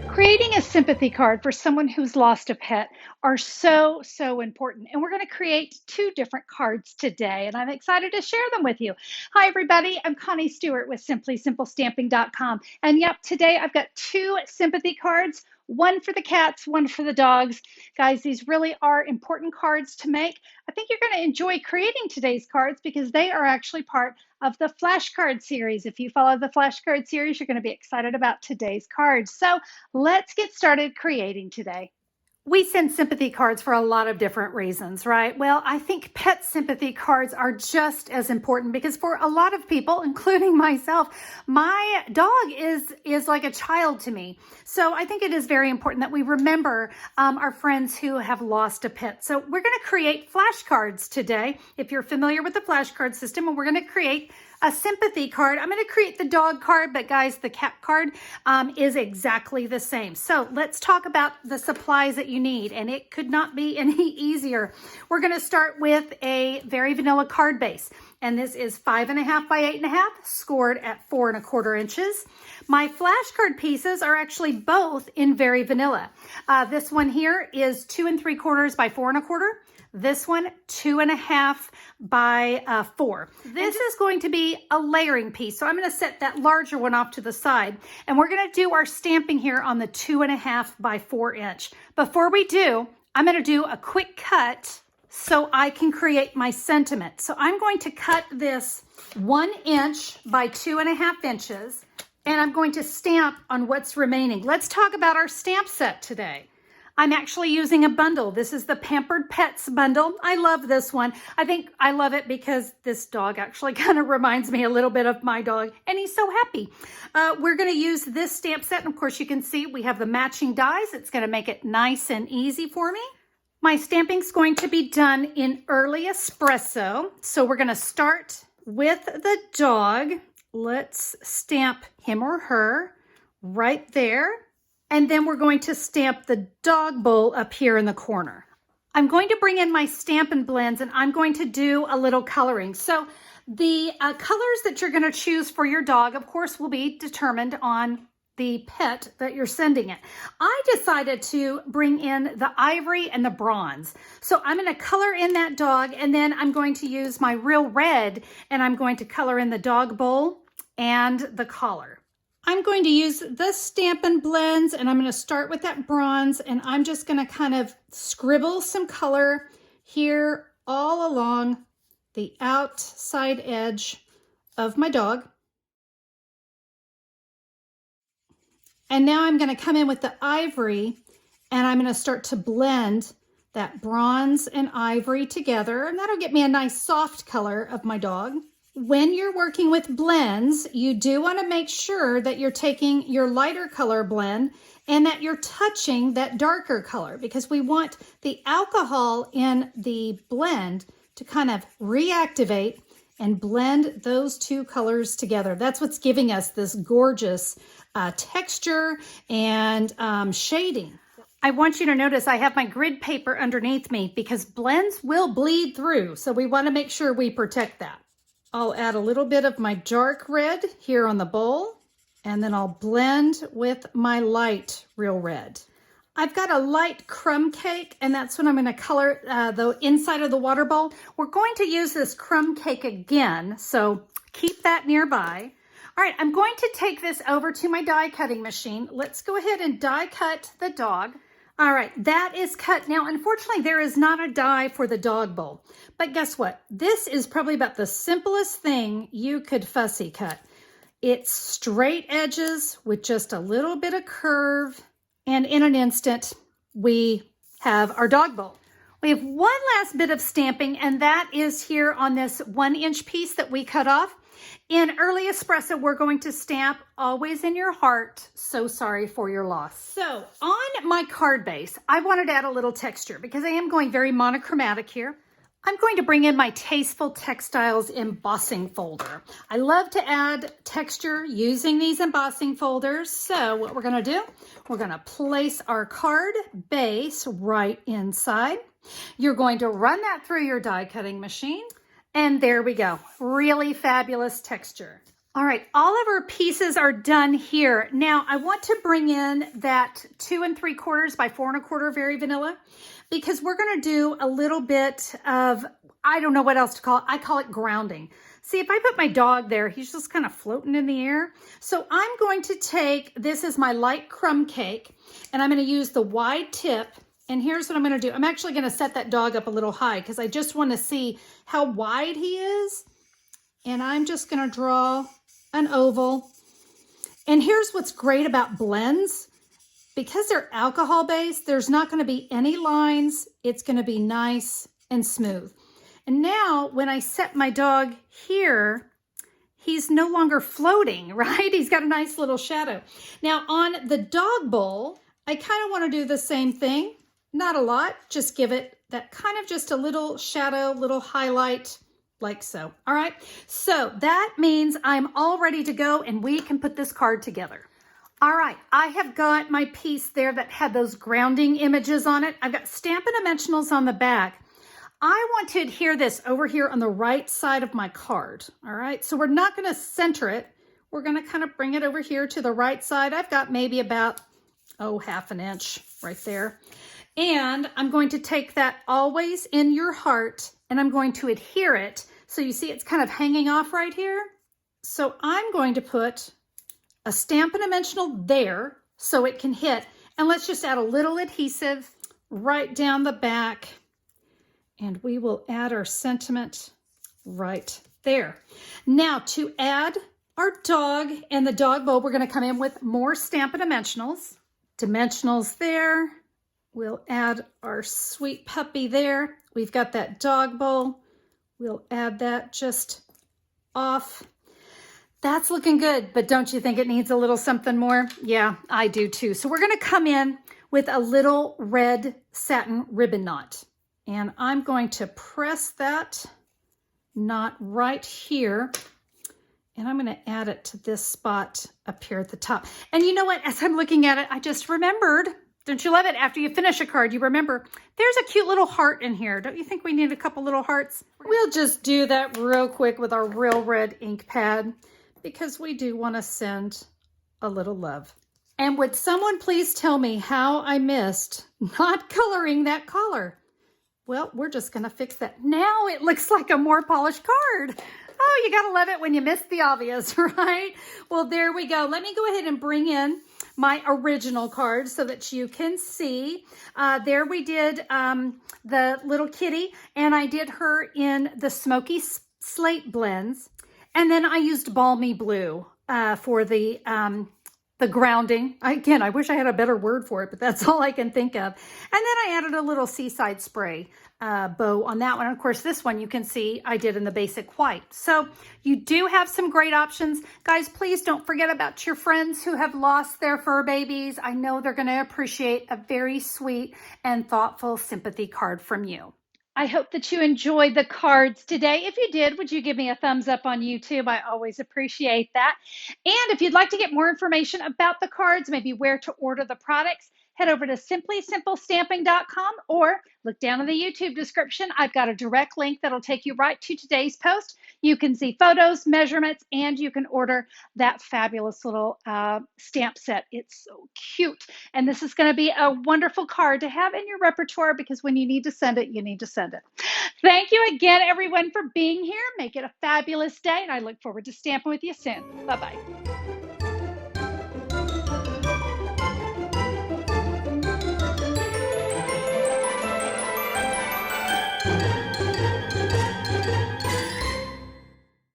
Creating a sympathy card for someone who's lost a pet are so important. And we're going to create two different cards today, and I'm excited to share them with you. Hi, everybody. I'm Connie Stewart with simplysimplestamping.com. And yep, today I've got two sympathy cards, one for the cats, one for the dogs. Guys, these really are important cards to make. I think you're going to enjoy creating today's cards because they are actually part of the flashcard series. If you follow the flashcard series, you're going to be excited about today's cards. So let's get started creating today. We send sympathy cards for a lot of different reasons, right? Well, I think pet sympathy cards are just as important because for a lot of people, including myself, my dog is like a child to me. So I think it is very important that we remember our friends who have lost a pet. So we're going to create flashcards today, if you're familiar with the flashcard system, and we're going to create a sympathy card. I'm going to create the dog card, but guys, the cat card is exactly the same. So let's talk about the supplies that you need, and it could not be any easier. We're going to start with a very vanilla card base, and this is 5.5 by 8.5, scored at 4.25 inches. My flashcard pieces are actually both in very vanilla. This one here is 2 3/4 by 4.25. This one, 2.5 by 4. This is going to be a layering piece. So I'm going to set that larger one off to the side. And we're going to do our stamping here on the 2.5 by 4 inch. Before we do, I'm going to do a quick cut so I can create my sentiment. So I'm going to cut this 1 inch by 2.5 inches. And I'm going to stamp on what's remaining. Let's talk about our stamp set today. I'm actually using a bundle. This is the Pampered Pets bundle. I love this one. I think I love it because this dog actually kind of reminds me a little bit of my dog, and he's so happy. We're going to use this stamp set, and of course you can see we have the matching dies. It's going to make it nice and easy for me. My stamping's going to be done in early espresso. So we're going to start with the dog. Let's stamp him or her right there. And then we're going to stamp the dog bowl up here in the corner. I'm going to bring in my Stampin' Blends, and I'm going to do a little coloring. So the colors that you're going to choose for your dog, of course, will be determined on the pet that you're sending it. I decided to bring in the ivory and the bronze. So I'm going to color in that dog, and then I'm going to use my Real Red, and I'm going to color in the dog bowl and the collar. I'm going to use the Stampin' Blends, and I'm going to start with that bronze, and I'm just going to kind of scribble some color here all along the outside edge of my dog. And now I'm going to come in with the ivory, and I'm going to start to blend that bronze and ivory together, and that'll get me a nice soft color of my dog. When you're working with blends, you do want to make sure that you're taking your lighter color blend and that you're touching that darker color, because we want the alcohol in the blend to kind of reactivate and blend those two colors together. That's what's giving us this gorgeous texture and shading. I want you to notice I have my grid paper underneath me because blends will bleed through, so we want to make sure we protect that. I'll add a little bit of my dark red here on the bowl, and then I'll blend with my light Real Red. I've got a light crumb cake, and that's what I'm going to color the inside of the water bowl. We're going to use this crumb cake again, so keep that nearby. All right, I'm going to take this over to my die cutting machine. Let's go ahead and die cut the dog. All right, that is cut. Now, unfortunately, there is not a die for the dog bowl. But guess what? This is probably about the simplest thing you could fussy cut. It's straight edges with just a little bit of curve. And in an instant, we have our dog bowl. We have one last bit of stamping, and that is here on this 1 inch piece that we cut off. In early espresso, we're going to stamp always in your heart, so sorry for your loss. So on my card base, I wanted to add a little texture because I am going very monochromatic here. I'm going to bring in my Tasteful Textiles embossing folder. I love to add texture using these embossing folders. So what we're going to do, we're going to place our card base right inside. You're going to run that through your die cutting machine. And there we go. Really fabulous texture. All right, all of our pieces are done here. Now I want to bring in that 2 3/4 by 4 1/4 Very Vanilla, because we're gonna do a little bit of, I don't know what else to call it. I call it grounding. See, if I put my dog there, he's just kind of floating in the air. So I'm going to take, this is my light crumb cake, and I'm gonna use the wide tip. And here's what I'm gonna do. I'm actually gonna set that dog up a little high because I just wanna see how wide he is. And I'm just gonna draw an oval. And here's what's great about blends. Because they're alcohol based, there's not gonna be any lines. It's gonna be nice and smooth. And now when I set my dog here, he's no longer floating, right? He's got a nice little shadow. Now on the dog bowl, I kind of want to do the same thing. Not a lot, just give it that kind of just a little shadow, little highlight, like so. All right, so that means I'm all ready to go and we can put this card together. All right, I have got my piece there that had those grounding images on it. I've got Stampin' Dimensionals on the back. I want to adhere this over here on the right side of my card. All right, so we're not going to center it. We're going to kind of bring it over here to the right side. I've got maybe about, half an inch right there. And I'm going to take that always in your heart and I'm going to adhere it. So you see it's kind of hanging off right here. So I'm going to put a Stampin' Dimensional there so it can hit. And let's just add a little adhesive right down the back. And we will add our sentiment right there. Now to add our dog and the dog bowl, we're going to come in with more Stampin' Dimensionals. Dimensionals there. We'll add our sweet puppy there. We've got that dog bowl. We'll add that just off. That's looking good, but don't you think it needs a little something more? Yeah, I do too. So we're going to come in with a little red satin ribbon knot. And I'm going to press that knot right here. And I'm going to add it to this spot up here at the top. And you know what? As I'm looking at it, I just remembered, don't you love it? After you finish a card, you remember there's a cute little heart in here. Don't you think we need a couple little hearts? We'll just do that real quick with our real red ink pad because we do want to send a little love. And would someone please tell me how I missed not coloring that collar? Well, we're just going to fix that. Now it looks like a more polished card. Oh, you got to love it when you miss the obvious, right? Well, there we go. Let me go ahead and bring in my original card so that you can see. There we did the little kitty, and I did her in the Smoky Slate blends. And then I used Balmy Blue for the grounding. Again, I wish I had a better word for it, but that's all I can think of. And then I added a little Seaside Spray bow on that one. Of course, this one you can see I did in the basic white. So you do have some great options. Guys, please don't forget about your friends who have lost their fur babies. I know they're going to appreciate a very sweet and thoughtful sympathy card from you. I hope that you enjoyed the cards today. If you did, would you give me a thumbs up on YouTube? I always appreciate that. And if you'd like to get more information about the cards, maybe where to order the products, head over to simplysimplestamping.com or look down in the YouTube description. I've got a direct link that'll take you right to today's post. You can see photos, measurements, and you can order that fabulous little stamp set. It's so cute. And this is going to be a wonderful card to have in your repertoire because when you need to send it, you need to send it. Thank you again, everyone, for being here. Make it a fabulous day, and I look forward to stamping with you soon. Bye-bye.